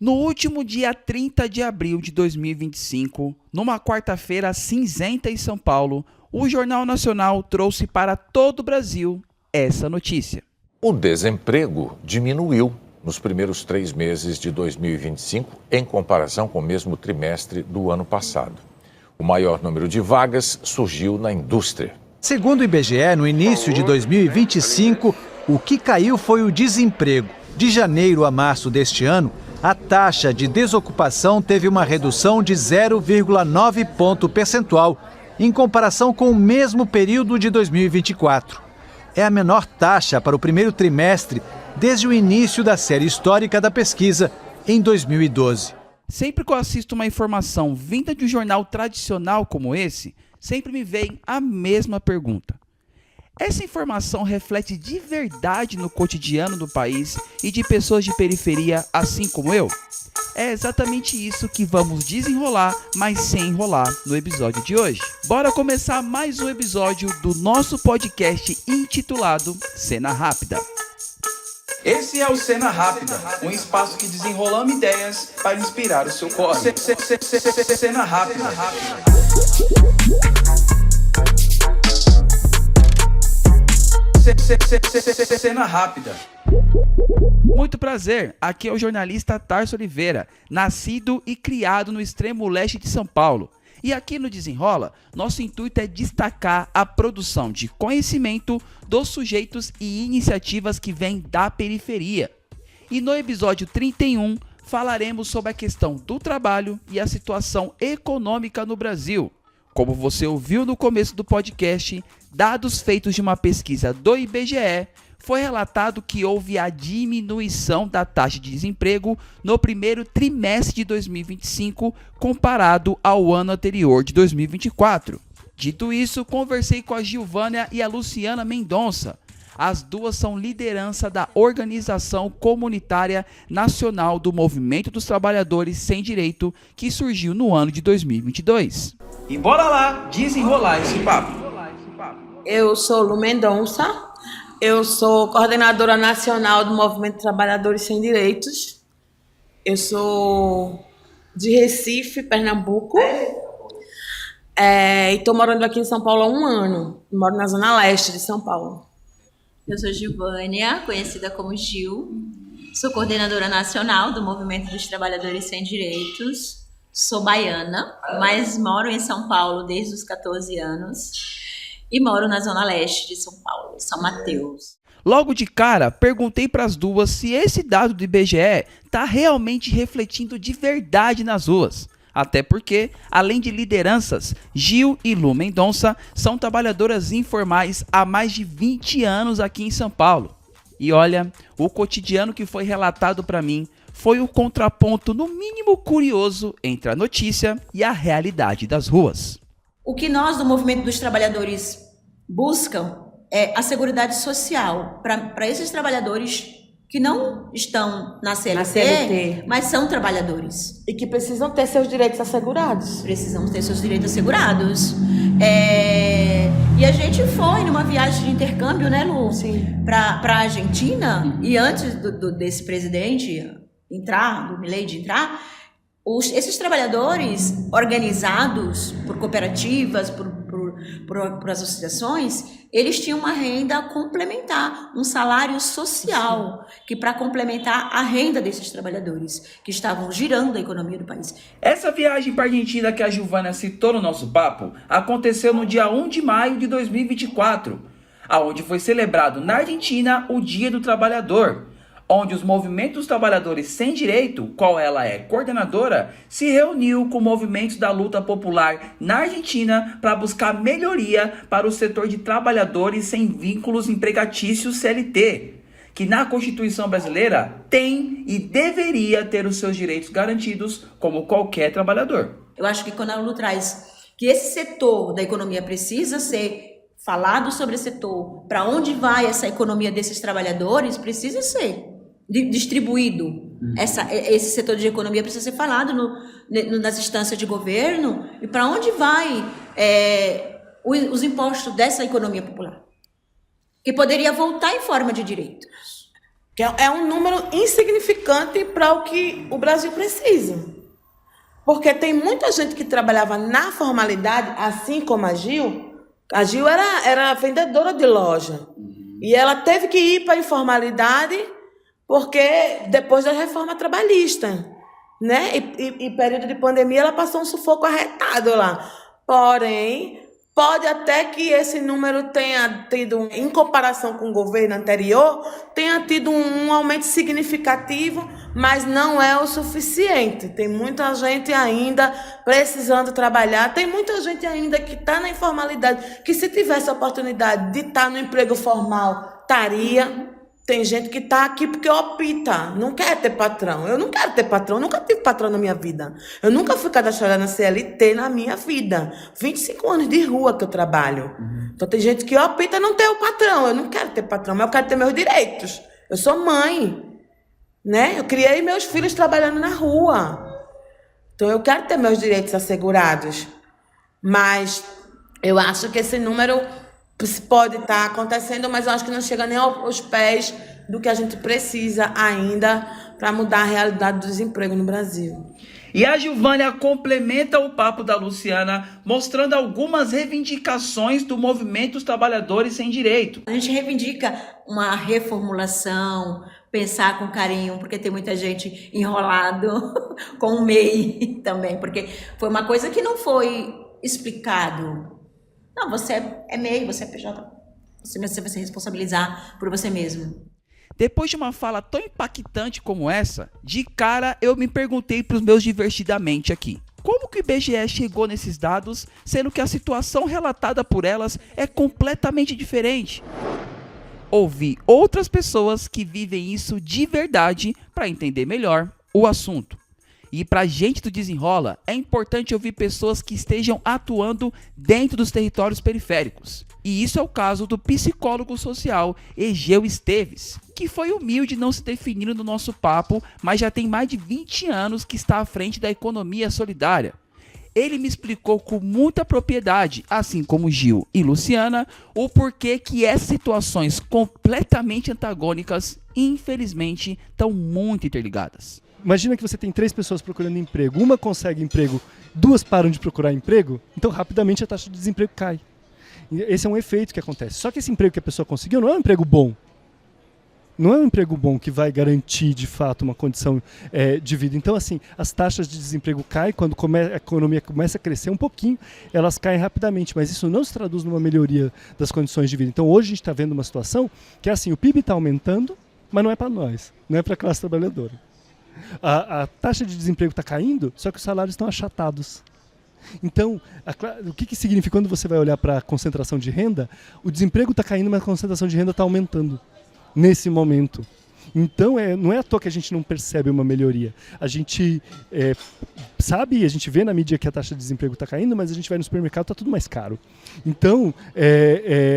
No último dia 30 de abril de 2025, numa quarta-feira cinzenta em São Paulo, o Jornal Nacional trouxe para todo o Brasil essa notícia. O desemprego diminuiu nos primeiros 3 meses de 2025 em comparação com o mesmo trimestre do ano passado. O maior número de vagas surgiu na indústria. Segundo o IBGE, no início de 2025, o que caiu foi o desemprego. De janeiro a março deste ano, a taxa de desocupação teve uma redução de 0,9 ponto percentual em comparação com o mesmo período de 2024. É a menor taxa para o primeiro trimestre desde o início da série histórica da pesquisa, em 2012. Sempre que eu assisto uma informação vinda de um jornal tradicional como esse, sempre me vem a mesma pergunta. Essa informação reflete de verdade no cotidiano do país e de pessoas de periferia assim como eu? É exatamente isso que vamos desenrolar, mas sem enrolar, no episódio de hoje. Bora começar mais um episódio do nosso podcast intitulado Cena Rápida. Esse é o Cena Rápida, um espaço que desenrolamos ideias para inspirar o seu corre. Cena Rápida. Cena Rápida. Muito prazer, aqui é o jornalista Tarso Oliveira, nascido e criado no extremo leste de São Paulo. E aqui no Desenrola, nosso intuito é destacar a produção de conhecimento dos sujeitos e iniciativas que vêm da periferia. E no episódio 31, falaremos sobre a questão do trabalho e a situação econômica no Brasil. Como você ouviu no começo do podcast, dados feitos de uma pesquisa do IBGE, foi relatado que houve a diminuição da taxa de desemprego no primeiro trimestre de 2025 comparado ao ano anterior de 2024. Dito isso, conversei com a Gilvânia e a Luciana Mendonça. As duas são liderança da Organização Comunitária Nacional do Movimento dos Trabalhadores Sem Direito, que surgiu no ano de 2022. E bora lá desenrolar esse papo. Eu sou Lu Mendonça. Eu sou coordenadora nacional do Movimento Trabalhadores Sem Direitos. Eu sou de Recife, Pernambuco. E estou morando aqui em São Paulo há 1 ano. Moro na zona leste de São Paulo. Eu sou Gilvânia, conhecida como Gil. Sou coordenadora nacional do Movimento dos Trabalhadores Sem Direitos. Sou baiana, mas moro em São Paulo desde os 14 anos. E moro na zona leste de São Paulo, São Mateus. Logo de cara, perguntei para as duas se esse dado do IBGE está realmente refletindo de verdade nas ruas. Até porque, além de lideranças, Gil e Lu Mendonça são trabalhadoras informais há mais de 20 anos aqui em São Paulo. E olha, o cotidiano que foi relatado para mim foi o contraponto no mínimo curioso entre a notícia e a realidade das ruas. O que nós do Movimento dos Trabalhadores buscam é a seguridade social para esses trabalhadores que não estão na CLT, mas são trabalhadores. E que precisam ter seus direitos assegurados. Precisam ter seus direitos assegurados. E a gente foi numa viagem de intercâmbio, né, Lu? Sim. Para a Argentina, e antes desse presidente entrar, do Milei de entrar, esses trabalhadores organizados por cooperativas, por associações, eles tinham uma renda complementar, um salário social, que para complementar a renda desses trabalhadores, que estavam girando a economia do país. Essa viagem para a Argentina que a Gilvânia citou no nosso papo aconteceu no dia 1 de maio de 2024, onde foi celebrado na Argentina o Dia do Trabalhador, onde os movimentos dos trabalhadores sem direito, qual ela é coordenadora, se reuniu com movimentos da luta popular na Argentina para buscar melhoria para o setor de trabalhadores sem vínculos empregatícios CLT, que na Constituição brasileira tem e deveria ter os seus direitos garantidos como qualquer trabalhador. Eu acho que quando a Lu traz que esse setor da economia precisa ser falado sobre esse setor, para onde vai essa economia desses trabalhadores, precisa ser distribuído. Esse setor de economia precisa ser falado nas instâncias de governo, e para onde vai os impostos dessa economia popular, que poderia voltar em forma de direitos. que é um número insignificante para o que o Brasil precisa. Porque tem muita gente que trabalhava na formalidade, assim como a Gil. A Gil era vendedora de loja. E ela teve que ir para a informalidade porque depois da reforma trabalhista, né? E período de pandemia ela passou um sufoco arretado lá. Porém, pode até que esse número tenha tido, em comparação com o governo anterior, tenha tido um aumento significativo, mas não é o suficiente. Tem muita gente ainda precisando trabalhar, tem muita gente ainda que está na informalidade, que se tivesse a oportunidade de estar no emprego formal, estaria. Tem gente que está aqui porque opta, não quer ter patrão. Eu não quero ter patrão, nunca tive patrão na minha vida. Eu nunca fui cadastrada na CLT na minha vida. 25 anos de rua que eu trabalho. Então tem gente que opta não ter o patrão. Eu não quero ter patrão, mas eu quero ter meus direitos. Eu sou mãe, né? Eu criei meus filhos trabalhando na rua. Então eu quero ter meus direitos assegurados. Mas eu acho que esse número pode estar acontecendo, mas eu acho que não chega nem aos pés do que a gente precisa ainda para mudar a realidade do desemprego no Brasil. E a Gilvânia complementa o papo da Luciana, mostrando algumas reivindicações do movimento dos trabalhadores sem direito. A gente reivindica uma reformulação, pensar com carinho, porque tem muita gente enrolado com o MEI também, porque foi uma coisa que não foi explicado. Não, você é MEI, você é PJ, você vai se responsabilizar por você mesmo. Depois de uma fala tão impactante como essa, de cara eu me perguntei para os meus divertidamente aqui. Como que o IBGE chegou nesses dados, sendo que a situação relatada por elas é completamente diferente? Ouvi outras pessoas que vivem isso de verdade para entender melhor o assunto. E para a gente do Desenrola, é importante ouvir pessoas que estejam atuando dentro dos territórios periféricos. E isso é o caso do psicólogo social Egeu Esteves, que foi humilde não se definindo no nosso papo, mas já tem mais de 20 anos que está à frente da economia solidária. Ele me explicou com muita propriedade, assim como Gil e Luciana, o porquê que essas situações completamente antagônicas, infelizmente, estão muito interligadas. Imagina que você tem 3 pessoas procurando emprego, uma consegue emprego, 2 param de procurar emprego, então rapidamente a taxa de desemprego cai. Esse é um efeito que acontece. Só que esse emprego que a pessoa conseguiu não é um emprego bom. Não é um emprego bom que vai garantir, de fato, uma condição de vida. Então, assim, as taxas de desemprego caem, quando a economia começa a crescer um pouquinho, elas caem rapidamente, mas isso não se traduz numa melhoria das condições de vida. Então, hoje a gente está vendo uma situação que é assim, o PIB está aumentando, mas não é para nós, não é para a classe trabalhadora. A taxa de desemprego está caindo, só que os salários estão achatados. Então, o que significa quando você vai olhar para a concentração de renda? O desemprego está caindo, mas a concentração de renda está aumentando nesse momento. Então, não é à toa que a gente não percebe uma melhoria. A gente sabe, a gente vê na mídia que a taxa de desemprego está caindo, mas a gente vai no supermercado, está tudo mais caro. Então,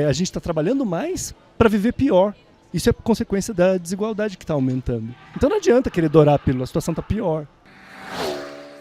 a gente está trabalhando mais para viver pior. Isso é consequência da desigualdade que está aumentando. Então não adianta querer dourar a pílula, a situação está pior.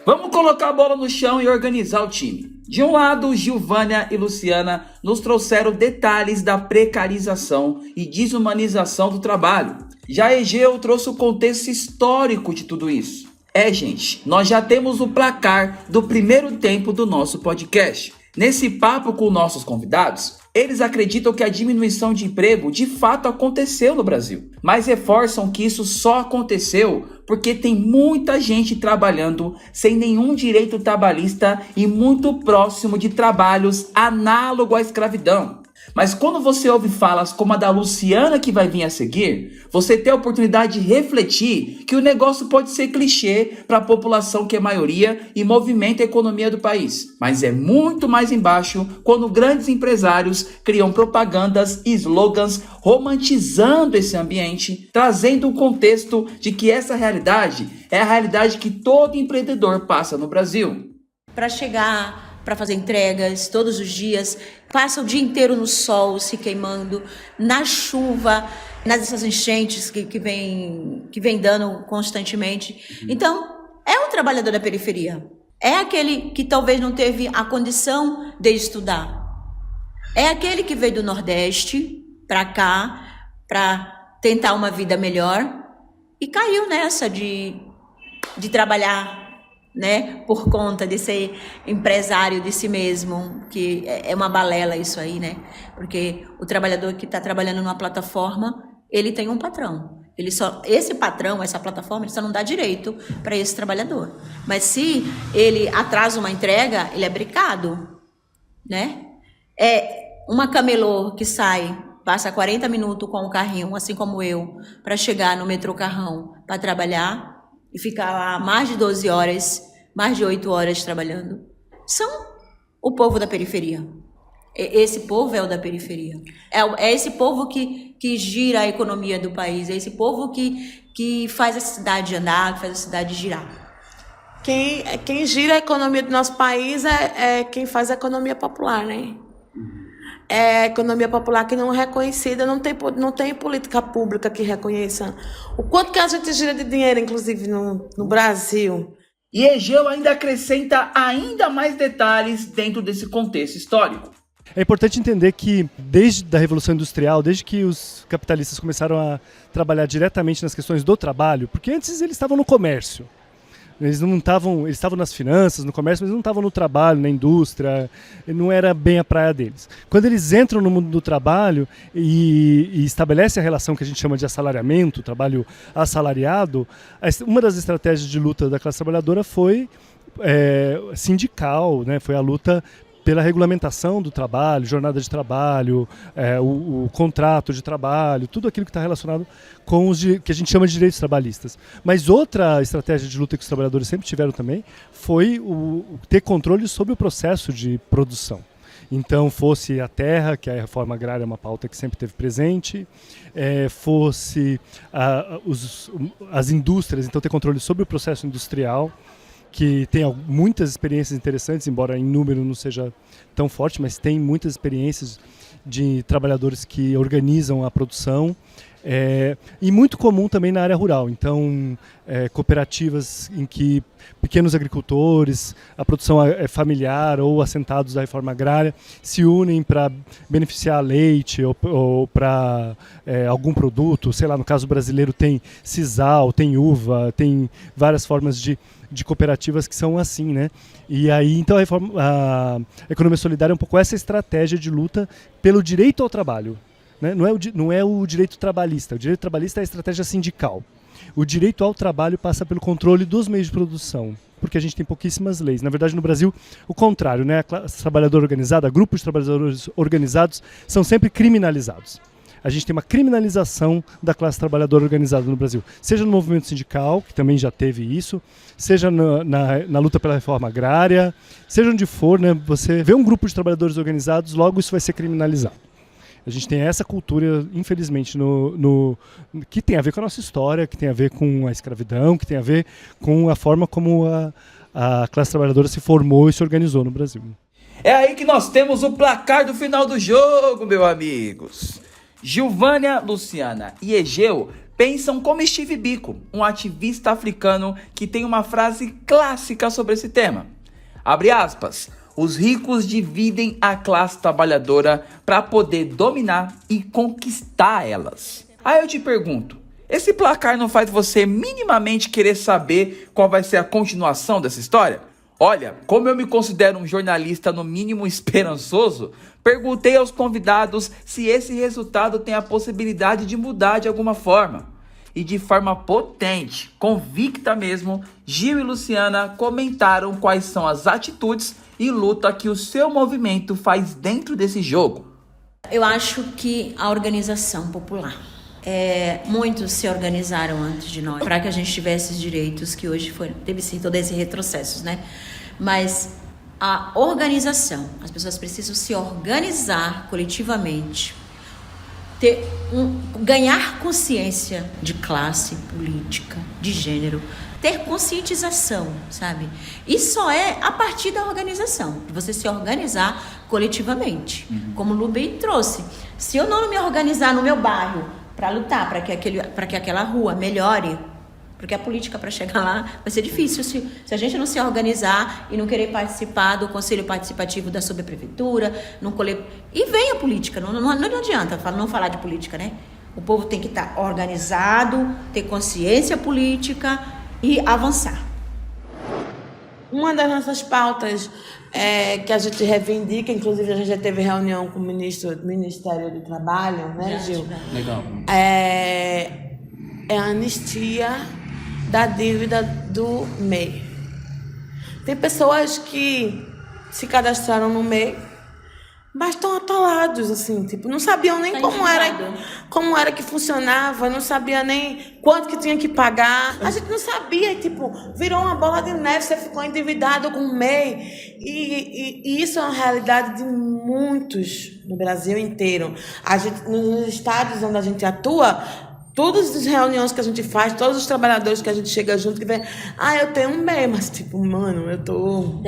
Vamos colocar a bola no chão e organizar o time. De um lado, Gilvânia e Luciana nos trouxeram detalhes da precarização e desumanização do trabalho. Já Egeu trouxe o contexto histórico de tudo isso. Gente, nós já temos o placar do primeiro tempo do nosso podcast. Nesse papo com nossos convidados, eles acreditam que a diminuição de emprego de fato aconteceu no Brasil, mas reforçam que isso só aconteceu porque tem muita gente trabalhando sem nenhum direito trabalhista e muito próximo de trabalhos análogos à escravidão. Mas quando você ouve falas como a da Luciana que vai vir a seguir, você tem a oportunidade de refletir que o negócio pode ser clichê para a população que é maioria e movimenta a economia do país. Mas é muito mais embaixo quando grandes empresários criam propagandas e slogans romantizando esse ambiente, trazendo um contexto de que essa realidade é a realidade que todo empreendedor passa no Brasil. Para chegar, para fazer entregas todos os dias, passa o dia inteiro no sol se queimando, na chuva, nessas enchentes que vem dando constantemente. Então, é um trabalhador da periferia. É aquele que talvez não teve a condição de estudar. É aquele que veio do Nordeste para cá, para tentar uma vida melhor e caiu nessa de trabalhar, né, por conta de ser empresário de si mesmo, que é uma balela isso aí, né? Porque o trabalhador que está trabalhando numa plataforma, ele tem um patrão. Esse patrão, essa plataforma, ele só não dá direito para esse trabalhador. Mas se ele atrasa uma entrega, ele é bricado, né? É uma camelô que passa 40 minutos com o carrinho, assim como eu, para chegar no metrô Carrão para trabalhar e ficar lá mais de 12 horas, mais de 8 horas trabalhando. São o povo da periferia. Esse povo é o da periferia. É esse povo que gira a economia do país. É esse povo que faz a cidade andar, que faz a cidade girar. Quem gira a economia do nosso país é quem faz a economia popular, né? É a economia popular que não é reconhecida, não tem política pública que reconheça o quanto que a gente gira de dinheiro, inclusive no Brasil. E Egeu ainda acrescenta ainda mais detalhes dentro desse contexto histórico. É importante entender que desde a Revolução Industrial, desde que os capitalistas começaram a trabalhar diretamente nas questões do trabalho, porque antes eles estavam no comércio, eles estavam nas finanças, no comércio, mas eles não estavam no trabalho, na indústria, não era bem a praia deles. Quando eles entram no mundo do trabalho e estabelecem a relação que a gente chama de assalariamento, trabalho assalariado, uma das estratégias de luta da classe trabalhadora foi sindical, né? Foi a luta pela regulamentação do trabalho, jornada de trabalho, o contrato de trabalho, tudo aquilo que está relacionado com os que a gente chama de direitos trabalhistas. Mas outra estratégia de luta que os trabalhadores sempre tiveram também foi ter controle sobre o processo de produção. Então, fosse a terra, que a reforma agrária é uma pauta que sempre esteve presente, fosse as indústrias, então ter controle sobre o processo industrial, que tem muitas experiências interessantes, embora em número não seja tão forte, mas tem muitas experiências de trabalhadores que organizam a produção, e muito comum também na área rural. Então, cooperativas em que pequenos agricultores, a produção é familiar ou assentados da reforma agrária, se unem para beneficiar leite ou para algum produto. Sei lá, no caso brasileiro tem sisal, tem uva, tem várias formas de cooperativas que são assim, né? E aí, então, a economia solidária é um pouco essa estratégia de luta pelo direito ao trabalho. Né? Não é o direito trabalhista. O direito trabalhista é a estratégia sindical. O direito ao trabalho passa pelo controle dos meios de produção, porque a gente tem pouquíssimas leis. Na verdade, no Brasil, o contrário, né? A classe trabalhadora organizada, grupos de trabalhadores organizados são sempre criminalizados. A gente tem uma criminalização da classe trabalhadora organizada no Brasil. Seja no movimento sindical, que também já teve isso, seja na luta pela reforma agrária, seja onde for, né? Você vê um grupo de trabalhadores organizados, logo isso vai ser criminalizado. A gente tem essa cultura, infelizmente, que tem a ver com a nossa história, que tem a ver com a escravidão, que tem a ver com a forma como a classe trabalhadora se formou e se organizou no Brasil. É aí que nós temos o placar do final do jogo, meus amigos. Gilvânia, Luciana e Egeu pensam como Steve Biko, um ativista africano que tem uma frase clássica sobre esse tema. Abre aspas. Os ricos dividem a classe trabalhadora para poder dominar e conquistar elas. Aí eu te pergunto, esse placar não faz você minimamente querer saber qual vai ser a continuação dessa história? Olha, como eu me considero um jornalista no mínimo esperançoso, perguntei aos convidados se esse resultado tem a possibilidade de mudar de alguma forma. E de forma potente, convicta mesmo, Gil e Luciana comentaram quais são as atitudes e luta que o seu movimento faz dentro desse jogo. Eu acho que a organização popular. Muitos se organizaram antes de nós para que a gente tivesse os direitos que hoje teve sim todos esses retrocessos, né? Mas a organização, as pessoas precisam se organizar coletivamente, ganhar consciência de classe, política, de gênero, ter conscientização, sabe? E só é a partir da organização, de você se organizar coletivamente, como o Lubin trouxe. Se eu não me organizar no meu bairro para lutar para que aquela rua melhore, porque a política para chegar lá vai ser difícil se a gente não se organizar e não querer participar do conselho participativo da subprefeitura, e vem a política, não adianta não falar de política, né? O povo tem que estar organizado, ter consciência política e avançar. Uma das nossas pautas que a gente reivindica, inclusive a gente já teve reunião com o Ministério do Trabalho, né, Gil? Legal. É a anistia da dívida do MEI. Tem pessoas que se cadastraram no MEI, mas estão atolados, assim, tipo, não sabiam nem como era que funcionava, não sabia nem quanto que tinha que pagar. A gente não sabia, e, tipo, virou uma bola de neve, você ficou endividado com o MEI. E isso é uma realidade de muitos no Brasil inteiro. A gente, nos estados onde a gente atua, todas as reuniões que a gente faz, todos os trabalhadores que a gente chega junto, que vem, eu tenho um MEI, mas tipo, mano, eu tô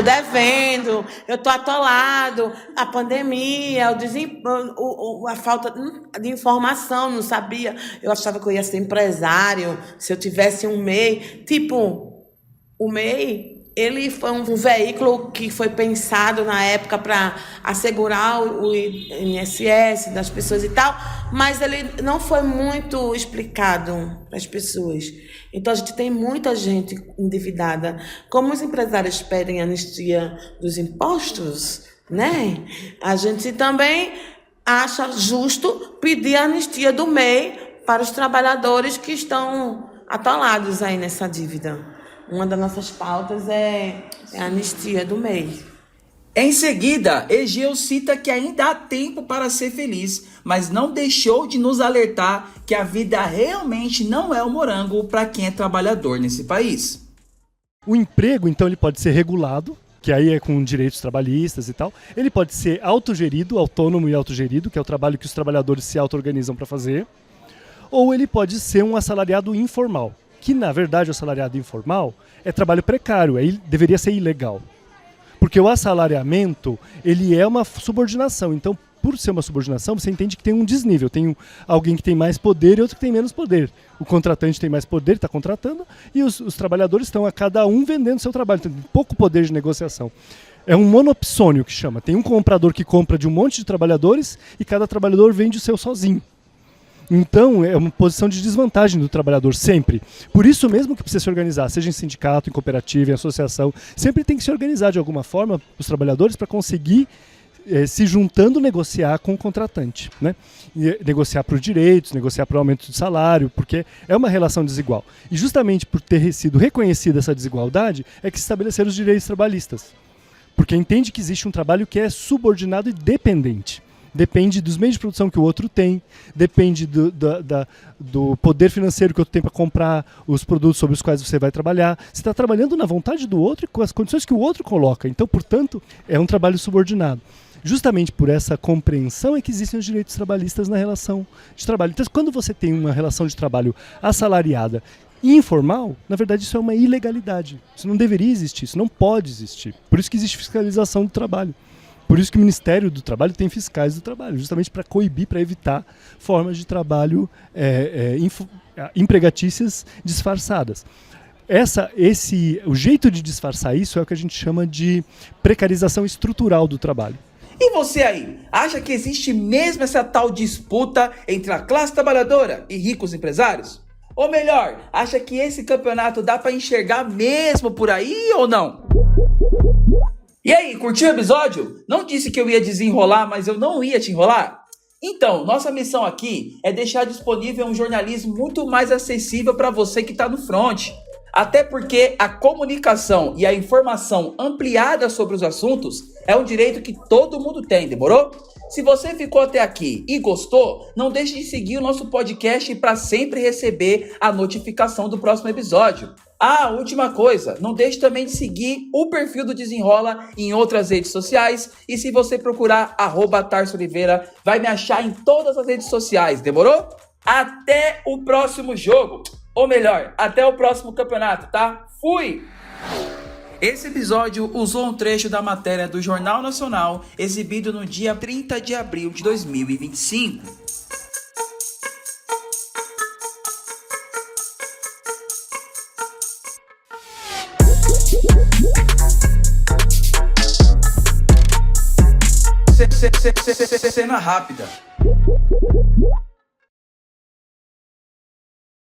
devendo, eu tô atolado, a pandemia, a falta de informação, não sabia, eu achava que eu ia ser empresário, se eu tivesse um MEI, tipo, o MEI, ele foi um veículo que foi pensado na época para assegurar o INSS das pessoas e tal, mas ele não foi muito explicado para as pessoas. Então, a gente tem muita gente endividada. Como os empresários pedem anistia dos impostos, né? A gente também acha justo pedir a anistia do MEI para os trabalhadores que estão atolados aí nessa dívida. Uma das nossas pautas é a anistia do MEI. Em seguida, Egeu cita que ainda há tempo para ser feliz, mas não deixou de nos alertar que a vida realmente não é um morango para quem é trabalhador nesse país. O emprego, então, ele pode ser regulado, que aí é com direitos trabalhistas e tal. Ele pode ser autogerido, autônomo e autogerido, que é o trabalho que os trabalhadores se auto-organizam para fazer. Ou ele pode ser um assalariado informal, que na verdade o assalariado informal é trabalho precário, deveria ser ilegal. Porque o assalariamento, ele é uma subordinação, então por ser uma subordinação você entende que tem um desnível, tem alguém que tem mais poder e outro que tem menos poder. O contratante tem mais poder, está contratando, e os trabalhadores estão a cada um vendendo seu trabalho, então tem pouco poder de negociação. É um monopsônio que chama, tem um comprador que compra de um monte de trabalhadores e cada trabalhador vende o seu sozinho. Então, é uma posição de desvantagem do trabalhador, sempre. Por isso mesmo que precisa se organizar, seja em sindicato, em cooperativa, em associação. Sempre tem que se organizar de alguma forma, os trabalhadores, para conseguir, se juntando, negociar com o contratante. Né? E negociar por direitos, negociar por aumento de salário, porque é uma relação desigual. E justamente por ter sido reconhecida essa desigualdade, é que se estabeleceram os direitos trabalhistas. Porque entende que existe um trabalho que é subordinado e dependente. Depende dos meios de produção que o outro tem, depende do poder financeiro que o outro tem para comprar os produtos sobre os quais você vai trabalhar. Você está trabalhando na vontade do outro e com as condições que o outro coloca. Então, portanto, é um trabalho subordinado. Justamente por essa compreensão é que existem os direitos trabalhistas na relação de trabalho. Então, quando você tem uma relação de trabalho assalariada e informal, na verdade isso é uma ilegalidade. Isso não deveria existir, isso não pode existir. Por isso que existe fiscalização do trabalho. Por isso que o Ministério do Trabalho tem fiscais do trabalho, justamente para coibir, para evitar formas de trabalho empregatícias disfarçadas. O jeito de disfarçar isso é o que a gente chama de precarização estrutural do trabalho. E você aí, acha que existe mesmo essa tal disputa entre a classe trabalhadora e ricos empresários? Ou melhor, acha que esse campeonato dá para enxergar mesmo por aí ou não? E aí, curtiu o episódio? Não disse que eu ia desenrolar, mas eu não ia te enrolar? Então, nossa missão aqui é deixar disponível um jornalismo muito mais acessível para você que está no front. Até porque a comunicação e a informação ampliada sobre os assuntos é um direito que todo mundo tem, demorou? Se você ficou até aqui e gostou, não deixe de seguir o nosso podcast para sempre receber a notificação do próximo episódio. Ah, última coisa, não deixe também de seguir o perfil do Desenrola em outras redes sociais, e se você procurar @TarsoOliveira, vai me achar em todas as redes sociais, demorou? Até o próximo jogo, ou melhor, até o próximo campeonato, tá? Fui! Esse episódio usou um trecho da matéria do Jornal Nacional, exibido no dia 30 de abril de 2025. Cena rápida.